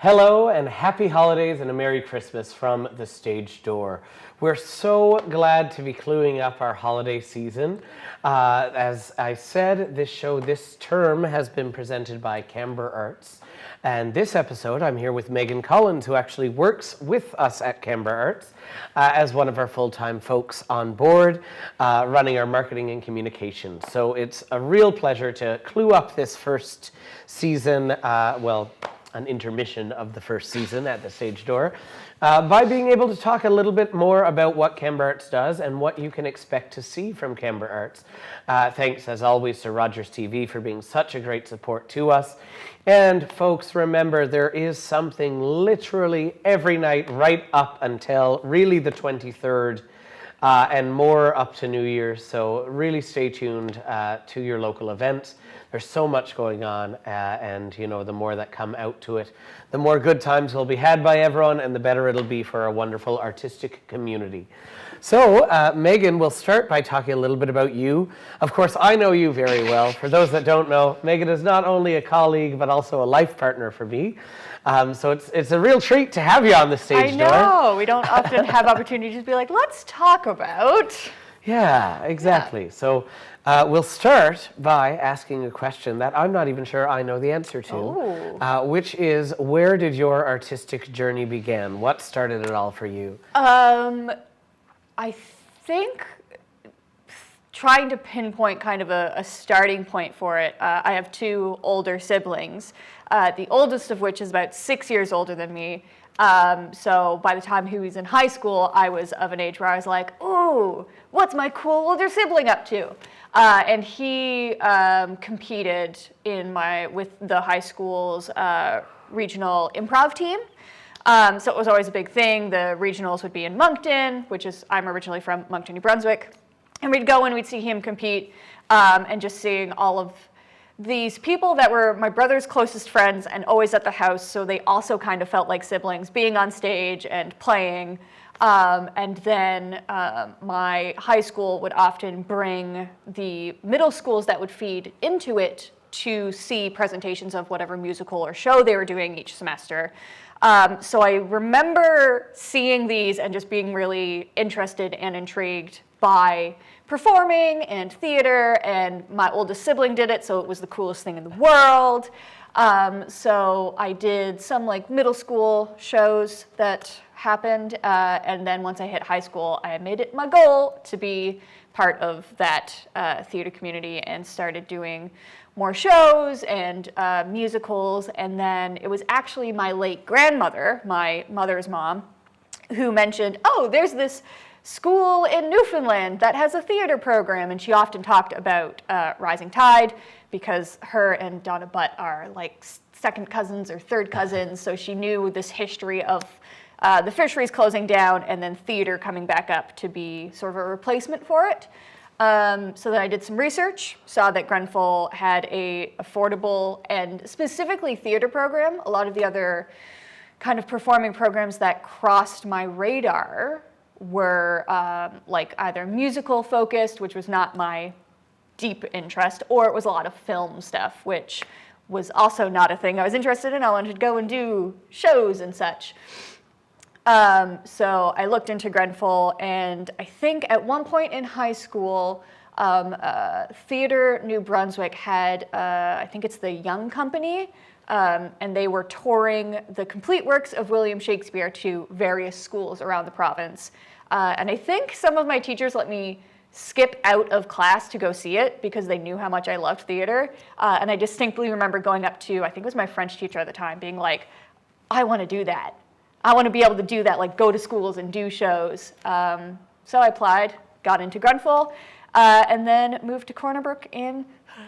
Hello and happy holidays and a Merry Christmas from the stage door. We're so glad to be cluing up our holiday season. As I said, this term has been presented by Camber Arts. And this episode, I'm here with Meaghan Collins, who actually works with us at Camber Arts as one of our full-time folks on board, running our marketing and communications. So it's a real pleasure to clue up this first season, an intermission of the first season at the stage door, by being able to talk a little bit more about what Camber Arts does and what you can expect to see from Camber Arts. Thanks, as always, to Rogers TV for being such a great support to us. And folks, remember, there is something literally every night right up until really the 23rd, and more up to New Year's. So really stay tuned to your local events. There's so much going on, and the more that come out to it, the more good times will be had by everyone, and the better it'll be for a wonderful artistic community. So, Meaghan, we'll start by talking a little bit about you. Of course, I know you very well. For those that don't know, Meaghan is not only a colleague, but also a life partner for me. So it's a real treat to have you on the stage door. I know. We don't often have opportunities to be like, let's talk about. Yeah, exactly. Yeah. So we'll start by asking a question that I'm not even sure I know the answer to, which is, where did your artistic journey begin? What started it all for you? I think trying to pinpoint kind of a starting point for it, I have two older siblings, the oldest of which is about 6 years older than me. So by the time he was in high school, I was of an age where I was like, ooh, what's my cool older sibling up to? And he competed with the high school's regional improv team. So it was always a big thing. The regionals would be in Moncton, I'm originally from Moncton, New Brunswick. And we'd go and we'd see him compete, and just seeing all of these people that were my brother's closest friends and always at the house, so they also kind of felt like siblings, being on stage and playing. And then my high school would often bring the middle schools that would feed into it to see presentations of whatever musical or show they were doing each semester. So I remember seeing these and just being really interested and intrigued by performing and theater, and my oldest sibling did it, so it was the coolest thing in the world. So I did some middle school shows that happened, and then once I hit high school, I made it my goal to be part of that theater community and started doing more shows and musicals. And then it was actually my late grandmother, my mother's mom, who mentioned, oh, there's this school in Newfoundland that has a theater program. And she often talked about Rising Tide, because her and Donna Butt are like second cousins or third cousins. So she knew this history of the fisheries closing down and then theater coming back up to be sort of a replacement for it. So then I did some research, saw that Grenfell had a affordable and specifically theater program. A lot of the other kind of performing programs that crossed my radar were either musical focused, which was not my deep interest, or it was a lot of film stuff, which was also not a thing I was interested in. I wanted to go and do shows and such. So I looked into Grenfell, and I think at one point in high school, Theatre New Brunswick had, I think it's the Young Company, and they were touring the complete works of William Shakespeare to various schools around the province. And I think some of my teachers let me skip out of class to go see it because they knew how much I loved theater. And I distinctly remember going up to, I think it was my French teacher at the time, being like, I want to do that. I want to be able to do that, go to schools and do shows. So I applied, got into Grenfell, and then moved to Corner Brook in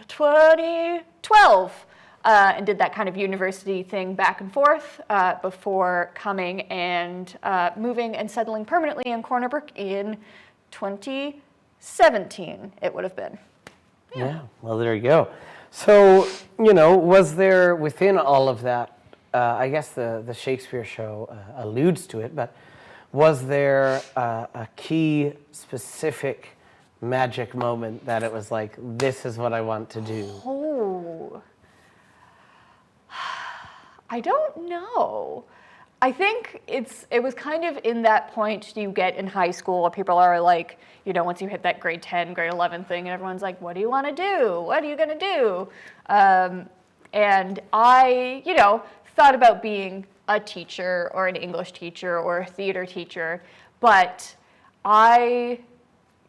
2012, and did that kind of university thing back and forth before coming and moving and settling permanently in Corner Brook in 2017, it would have been. Yeah, well, there you go. So, was there within all of that, I guess the Shakespeare show alludes to it, but was there a key, specific magic moment that it was like, this is what I want to do? Oh, I don't know. I think it was kind of in that point you get in high school where people are like, you know, once you hit that grade 10, grade 11 thing, and everyone's like, what do you want to do? What are you going to do? And I, you know, thought about being a teacher or an English teacher or a theater teacher, but my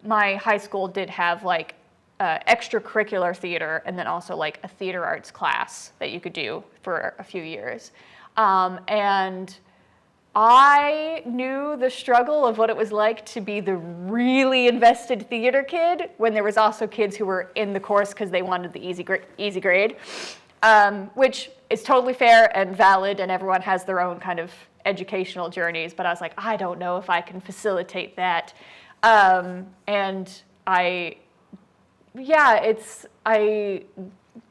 high school did have like extracurricular theater and then also like a theater arts class that you could do for a few years. And I knew the struggle of what it was like to be the really invested theater kid when there was also kids who were in the course because they wanted the easy grade, which is totally fair and valid, and everyone has their own kind of educational journeys. But I was like, I don't know if I can facilitate that. And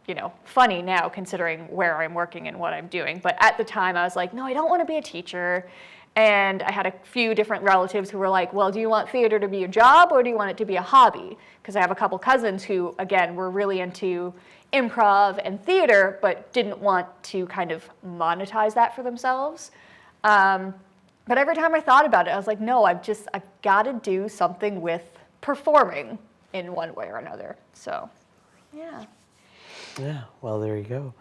you know, funny now considering where I'm working and what I'm doing. But at the time I was like, no, I don't want to be a teacher. And I had a few different relatives who were like, well, do you want theater to be your job or do you want it to be a hobby? Because I have a couple cousins who, again, were really into improv and theater, but didn't want to kind of monetize that for themselves. But every time I thought about it, I was like, no, I've got to do something with performing in one way or another. So, yeah. Yeah, well, there you go.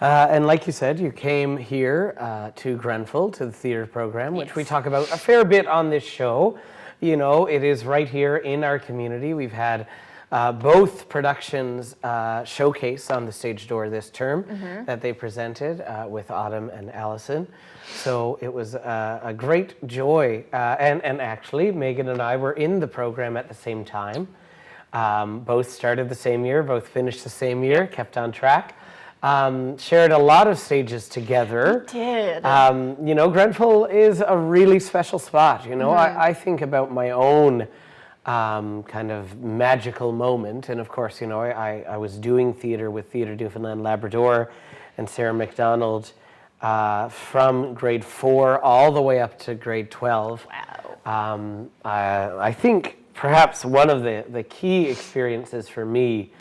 And like you said, you came here to Grenfell, to the theater program, which we talk about a fair bit on this show. You know, it is right here in our community. We've had both productions showcase on the stage door this term that they presented with Autumn and Allison. So it was a great joy. And actually, Meaghan and I were in the program at the same time. Both started the same year, both finished the same year, kept on track. Shared a lot of stages together. We did. You know, Grenfell is a really special spot. You know, I think about my own kind of magical moment. And of course, you know, I was doing theater with Theatre Newfoundland Labrador and Sarah McDonald from grade 4 all the way up to grade 12. Wow. I think perhaps one of the key experiences for me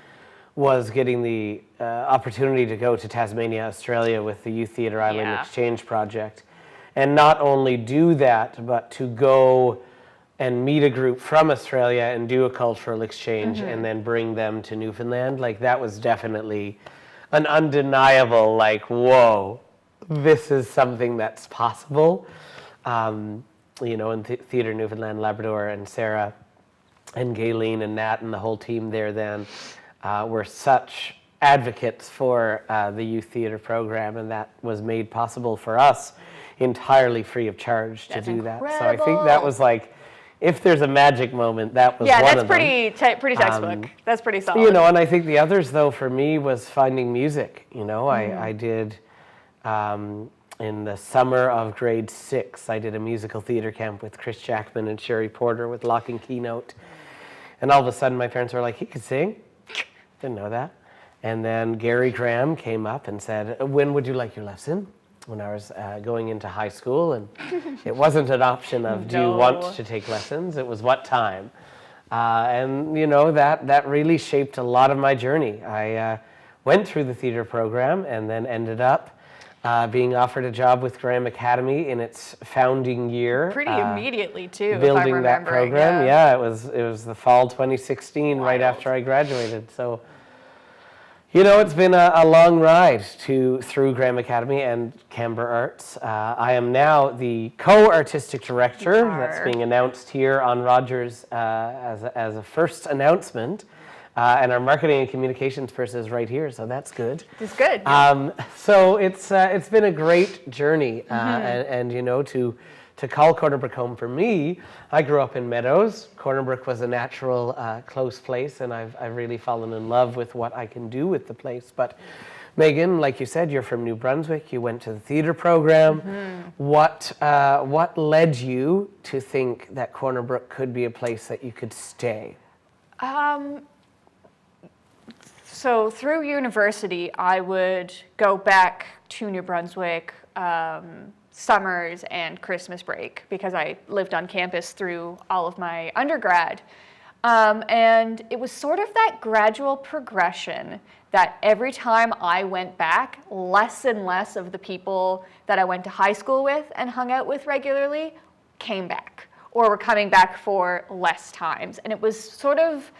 was getting the opportunity to go to Tasmania, Australia with the Youth Theatre Island Exchange Project. And not only do that, but to go and meet a group from Australia and do a cultural exchange and then bring them to Newfoundland. Like, that was definitely an undeniable, like, whoa, this is something that's possible. You know, in Theatre Newfoundland Labrador and Sarah and Gayleen and Nat and the whole team there then were such advocates for the youth theatre program, and that was made possible for us entirely free of charge to do that. So I think that was like, if there's a magic moment, that was one of them. Yeah, that's pretty textbook. That's pretty solid. You know, and I think the others, though, for me was finding music. You know, I did, in the summer of grade 6, I did a musical theatre camp with Chris Jackman and Sherry Porter with Lock and Keynote. And all of a sudden, my parents were like, he could sing? Didn't know that. And then Gary Graham came up and said, when would you like your lesson? When I was going into high school, and it wasn't an option of do you want to take lessons, it was what time. And you know, that really shaped a lot of my journey. I went through the theater program and then ended up being offered a job with Graham Academy in its founding year. Pretty immediately too, building if I'm that program. Yeah, it was the fall 2016, right after I graduated. So, you know, it's been a long ride through Graham Academy and Camber Arts. I am now the co-artistic director. That's being announced here on Rogers as a first announcement. And our marketing and communications person is right here, so that's good. It's good. So it's been a great journey, and you know, to call Corner Brook home for me, I grew up in Meadows. Corner Brook was a natural, close place, and I've really fallen in love with what I can do with the place. But Meaghan, like you said, you're from New Brunswick. You went to the theater program. What led you to think that Corner Brook could be a place that you could stay? So through university, I would go back to New Brunswick summers and Christmas break because I lived on campus through all of my undergrad. And it was sort of that gradual progression that every time I went back, less and less of the people that I went to high school with and hung out with regularly came back, or were coming back for less times. And it was sort of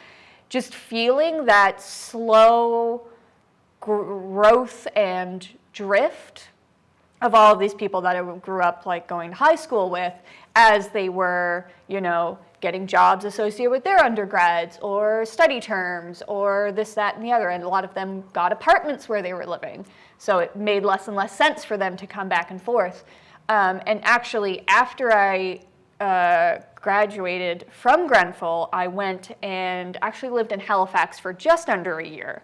just feeling that slow growth and drift of all of these people that I grew up like going to high school with, as they were, getting jobs associated with their undergrads or study terms or this, that, and the other. And a lot of them got apartments where they were living. So it made less and less sense for them to come back and forth. And actually, after I graduated from Grenfell, I went and actually lived in Halifax for just under a year,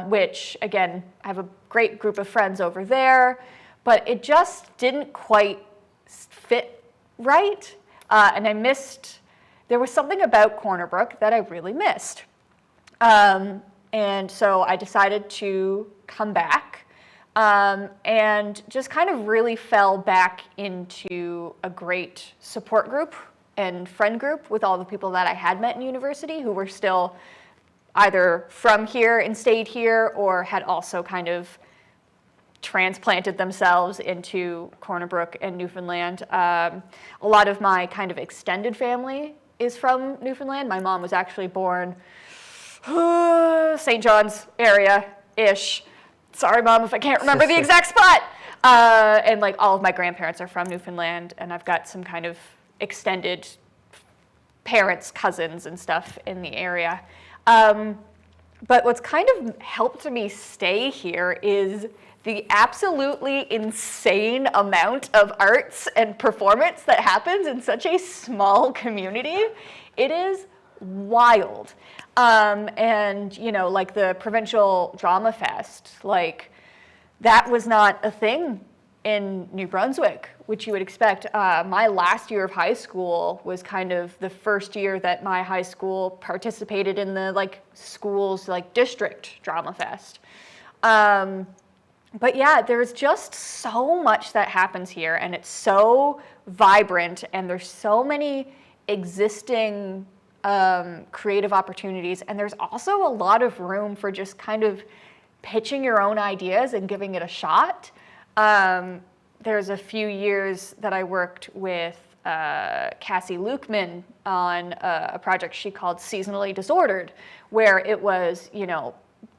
which, again, I have a great group of friends over there, but it just didn't quite fit right. And I missed, there was something about Corner Brook that I really missed. And so I decided to come back and just kind of really fell back into a great support group and friend group with all the people that I had met in university who were still either from here and stayed here or had also kind of transplanted themselves into Corner Brook and Newfoundland. A lot of my kind of extended family is from Newfoundland. My mom was actually born St. John's area-ish. Sorry, Mom, if I can't remember the exact spot. And like all of my grandparents are from Newfoundland, and I've got some kind of extended parents, cousins, and stuff in the area. But what's kind of helped me stay here is the absolutely insane amount of arts and performance that happens in such a small community. It is wild. And, like the Provincial Drama Fest, like that was not a thing in New Brunswick, which you would expect. My last year of high school was kind of the first year that my high school participated in the school's district drama fest. But yeah, there's just so much that happens here, and it's so vibrant, and there's so many existing creative opportunities, and there's also a lot of room for just kind of pitching your own ideas and giving it a shot. There's a few years that I worked with Cassie Lukeman on a project she called Seasonally Disordered, where it was,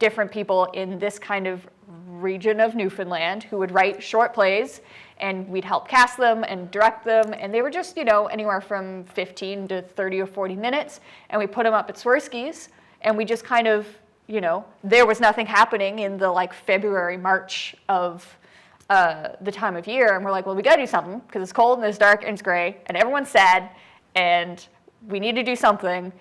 different people in this kind of region of Newfoundland who would write short plays, and we'd help cast them and direct them, and they were just, anywhere from 15 to 30 or 40 minutes, and we put them up at Swirsky's, and we just kind of, there was nothing happening in the February, March of the time of year, and we're like, well, we gotta do something, because it's cold and it's dark and it's gray, and everyone's sad, and we need to do something,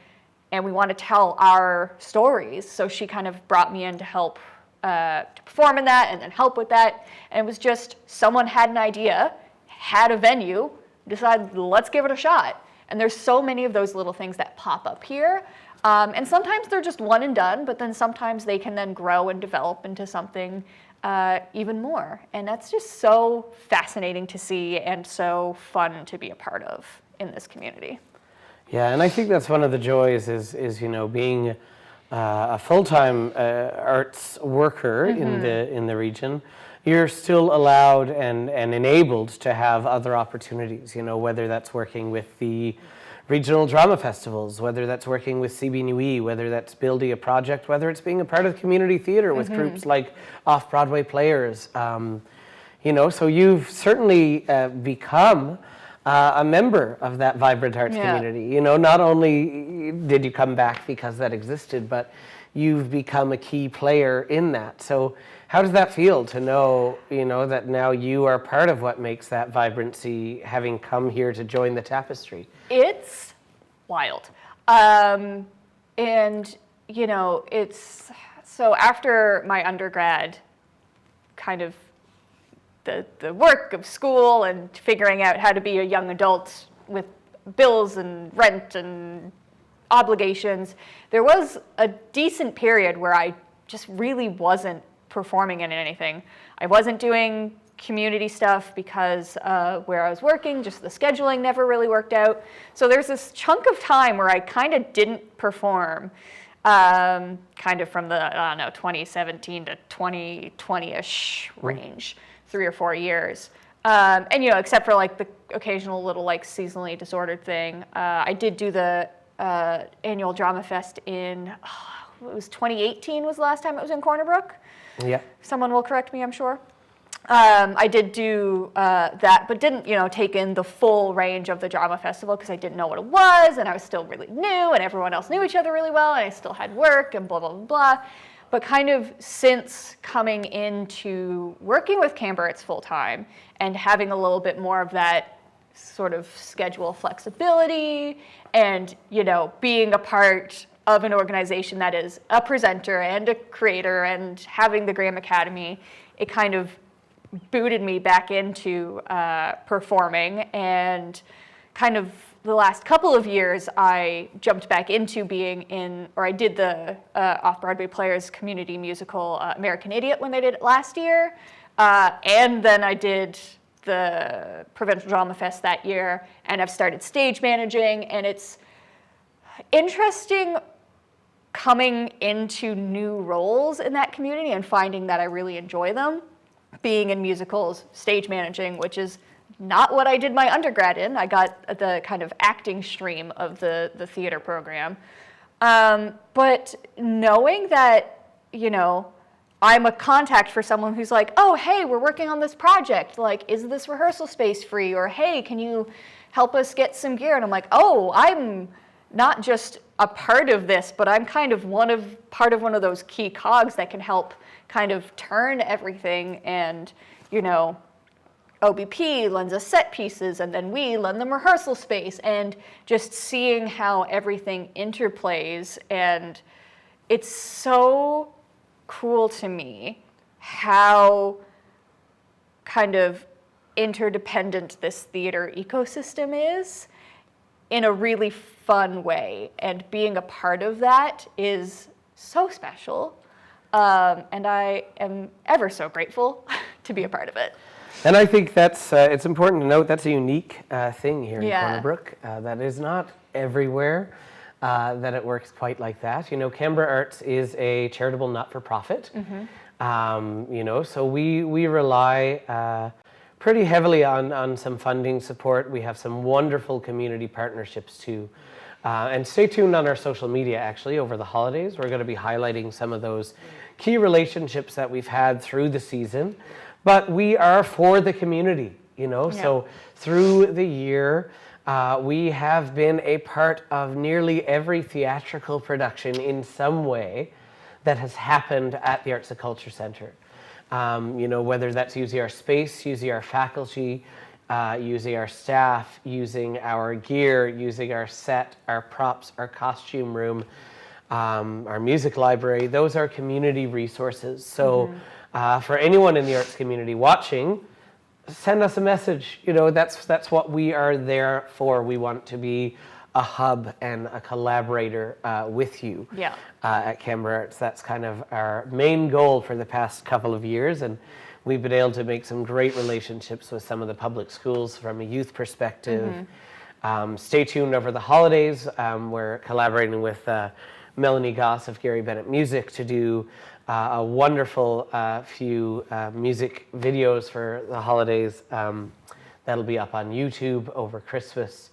and we want to tell our stories. So she kind of brought me in to help to perform in that and then help with that. And it was just someone had an idea, had a venue, decided, let's give it a shot. And there's so many of those little things that pop up here. And sometimes they're just one and done, but then sometimes they can then grow and develop into something even more. And that's just so fascinating to see and so fun to be a part of in this community. Yeah, and I think that's one of the joys is being a full-time arts worker in the region. You're still allowed and enabled to have other opportunities, whether that's working with the regional drama festivals, whether that's working with CB Nui, whether that's building a project, whether it's being a part of community theater with groups like Off-Broadway Players. So you've certainly become a member of that vibrant arts community. Not only did you come back because that existed, but you've become a key player in that. So how does that feel to know, that now you are part of what makes that vibrancy, having come here to join the tapestry? It's wild. And, it's, so after my undergrad, kind of the work of school and figuring out how to be a young adult with bills and rent and obligations, there was a decent period where I just really wasn't performing in anything. I wasn't doing community stuff because where I was working, just the scheduling never really worked out. So there's this chunk of time where I kind of didn't perform, kind of from the, 2017 to 2020-ish range, 3 or 4 years. And, except for like the occasional little like seasonally disordered thing, I did do the annual Drama Fest in, it was 2018 was the last time it was in Corner Brook. Yeah. Someone will correct me, I'm sure. I did do that, but didn't, take in the full range of the drama festival because I didn't know what it was, and I was still really new, and everyone else knew each other really well, and I still had work, and blah, blah, blah, blah. But kind of since coming into working with Camber, it's full-time, and having a little bit more of that sort of schedule flexibility, and, being a part of an organization that is a presenter and a creator and having the Graham Academy, it kind of booted me back into performing, and kind of the last couple of years I jumped back into I did the Off-Broadway Players community musical American Idiot when they did it last year, and then I did the Provincial Drama Fest that year, and I've started stage managing, and it's interesting coming into new roles in that community and finding that I really enjoy them. Being in musicals, stage managing, which is not what I did my undergrad in. I got the kind of acting stream of the theater program. But knowing that, I'm a contact for someone who's like, oh, hey, we're working on this project. Like, is this rehearsal space free? Or, hey, can you help us get some gear? And I'm like, oh, I'm not just a part of this, but I'm kind of part of one of those key cogs that can help kind of turn everything, and OBP lends us set pieces, and then we lend them rehearsal space, and just seeing how everything interplays. And it's so cool to me how kind of interdependent this theater ecosystem is in a really fun way, and being a part of that is so special. And I am ever so grateful to be a part of it. And I think that's it's important to note that's a unique thing here in Yeah. Corner Brook. That is not everywhere that it works quite like that. Camber Arts is a charitable not-for-profit. So we rely pretty heavily on some funding support. We have some wonderful community partnerships too. And stay tuned on our social media, actually, over the holidays. We're going to be highlighting some of those key relationships that we've had through the season. But we are for the community, So through the year, we have been a part of nearly every theatrical production in some way that has happened at the Arts and Culture Centre. Whether that's using our space, using our faculty, using our staff, using our gear, using our set, our props, our costume room, our music library. Those are community resources. So for anyone in the arts community watching, send us a message. That's what we are there for. We want to be a hub and a collaborator with you at Camber Arts. That's kind of our main goal for the past couple of years, and we've been able to make some great relationships with some of the public schools from a youth perspective. Stay tuned over the holidays. We're collaborating with Melanie Goss of Gary Bennett Music to do a wonderful few music videos for the holidays. That'll be up on YouTube over Christmas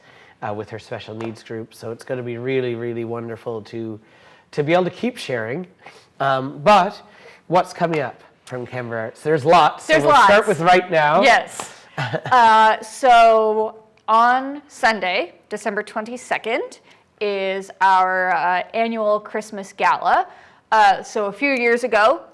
with her special needs group. So it's going to be really, really wonderful to be able to keep sharing. But what's coming up from Camber Arts? There's lots. There's so we'll lots. Start with right now. Yes. So on Sunday, December 22nd, is our annual Christmas Gala. So a few years ago,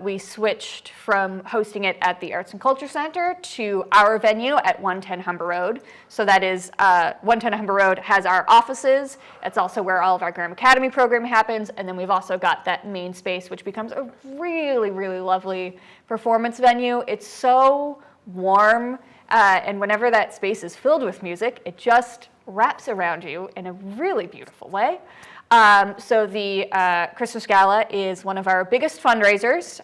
we switched from hosting it at the Arts and Culture Centre to our venue at 110 Humber Road. So that is, 110 Humber Road has our offices. It's also where all of our Graham Academy programming happens. And then we've also got that main space, which becomes a really, really lovely performance venue. It's so warm. And whenever that space is filled with music, it just wraps around you in a really beautiful way. So the Christmas Gala is one of our biggest fundraisers,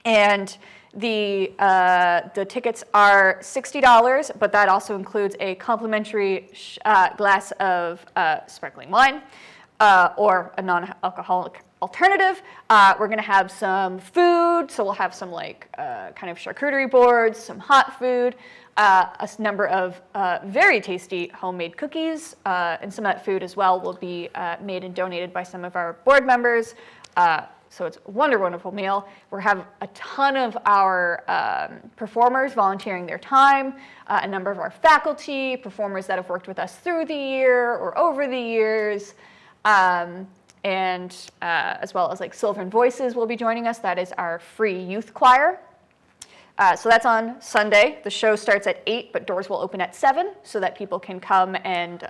and The tickets are $60, but that also includes a complimentary glass of sparkling wine or a non-alcoholic alternative. We're going to have some food, so we'll have some kind of charcuterie boards, some hot food, a number of very tasty homemade cookies, and some of that food as well will be made and donated by some of our board members. So it's a wonderful meal. We'll have a ton of our performers volunteering their time, a number of our faculty, performers that have worked with us through the year or over the years, and as well as Sylvan Voices will be joining us. That is our free youth choir. So that's on Sunday. The show starts at 8, but doors will open at 7 so that people can come and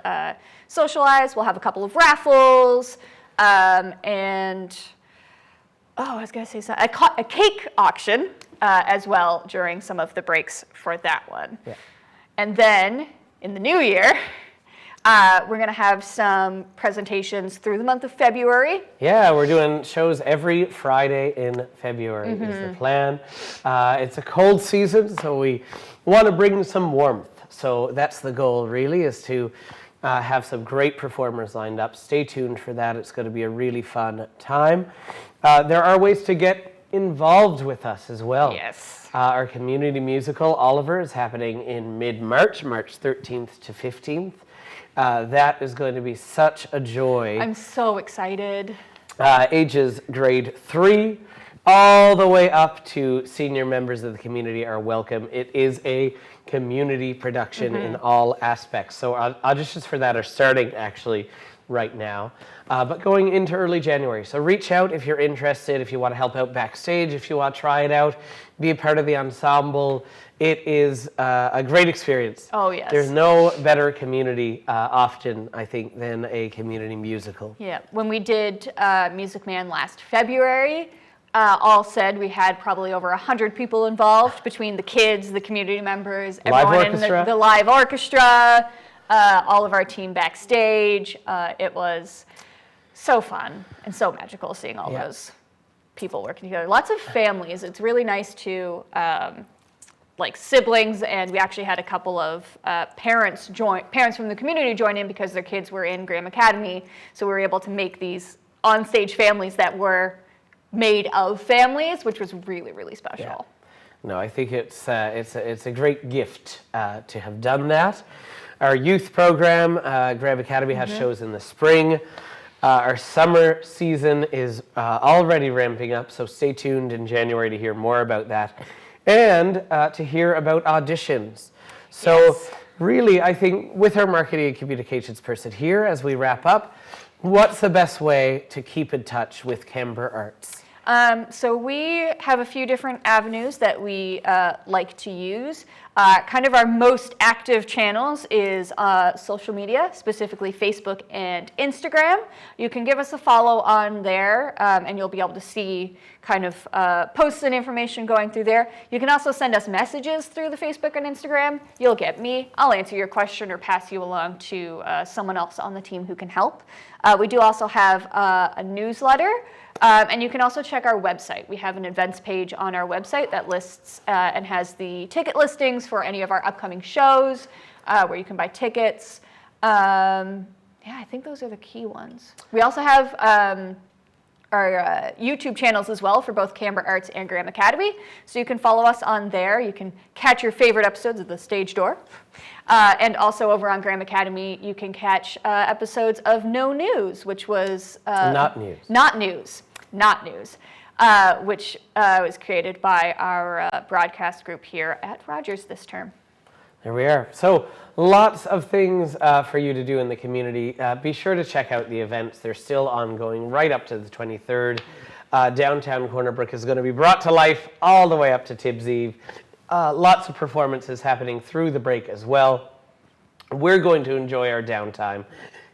socialize. We'll have a couple of raffles, and I was going to say something. A cake auction as well during some of the breaks for that one. Yeah. And then in the new year, we're going to have some presentations through the month of February. Yeah, we're doing shows every Friday in February is the plan. It's a cold season, so we want to bring some warmth. So that's the goal, really, is to have some great performers lined up. Stay tuned for that. It's going to be a really fun time. There are ways to get involved with us as well. Yes. Our community musical, Oliver, is happening in mid-March, March 13th to 15th. That is going to be such a joy. I'm so excited. Ages grade 3 all the way up to senior members of the community are welcome. It is a community production in all aspects. So auditions for that are starting actually right now, but going into early January. So reach out if you're interested, if you want to help out backstage, if you want to try it out, be a part of the ensemble. It is a great experience. Oh, yes. There's no better community often, I think, than a community musical. Yeah. When we did Music Man last February, all said, we had probably over 100 people involved between the kids, the community members, everyone in the live orchestra, all of our team backstage. It was so fun and so magical seeing all those people working together. Lots of families. It's really nice to siblings, and we actually had a couple of parents from the community join in because their kids were in Graham Academy. So we were able to make these on-stage families that were made of families, which was really, really special. Yeah. No, I think it's a great gift to have done that. Our youth program, Graham Academy, has shows in the spring. Our summer season is already ramping up, so stay tuned in January to hear more about that and to hear about auditions. So really, I think with our marketing and communications person here, as we wrap up, what's the best way to keep in touch with Camber Arts? So we have a few different avenues that we like to use. Kind of our most active channels is social media, specifically Facebook and Instagram. You can give us a follow on there, and you'll be able to see kind of posts and information going through there. You can also send us messages through the Facebook and Instagram. You'll get me. I'll answer your question or pass you along to someone else on the team who can help. We do also have a newsletter. And you can also check our website. We have an events page on our website that lists and has the ticket listings for any of our upcoming shows, where you can buy tickets. I think those are the key ones. We also have our YouTube channels as well for both Camber Arts and Graham Academy. So you can follow us on there. You can catch your favorite episodes of The Stage Door. And also over on Graham Academy, you can catch episodes of No News, which was... Not News. Not News, which was created by our broadcast group here at Rogers this term. There we are. So lots of things for you to do in the community. Be sure to check out the events. They're still ongoing right up to the 23rd. Downtown Corner Brook is going to be brought to life all the way up to Tibbs Eve. Lots of performances happening through the break as well. We're going to enjoy our downtime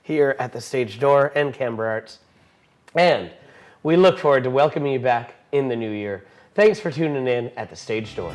here at the Stage Door and Camber Arts. And we look forward to welcoming you back in the new year. Thanks for tuning in at the Stage Door.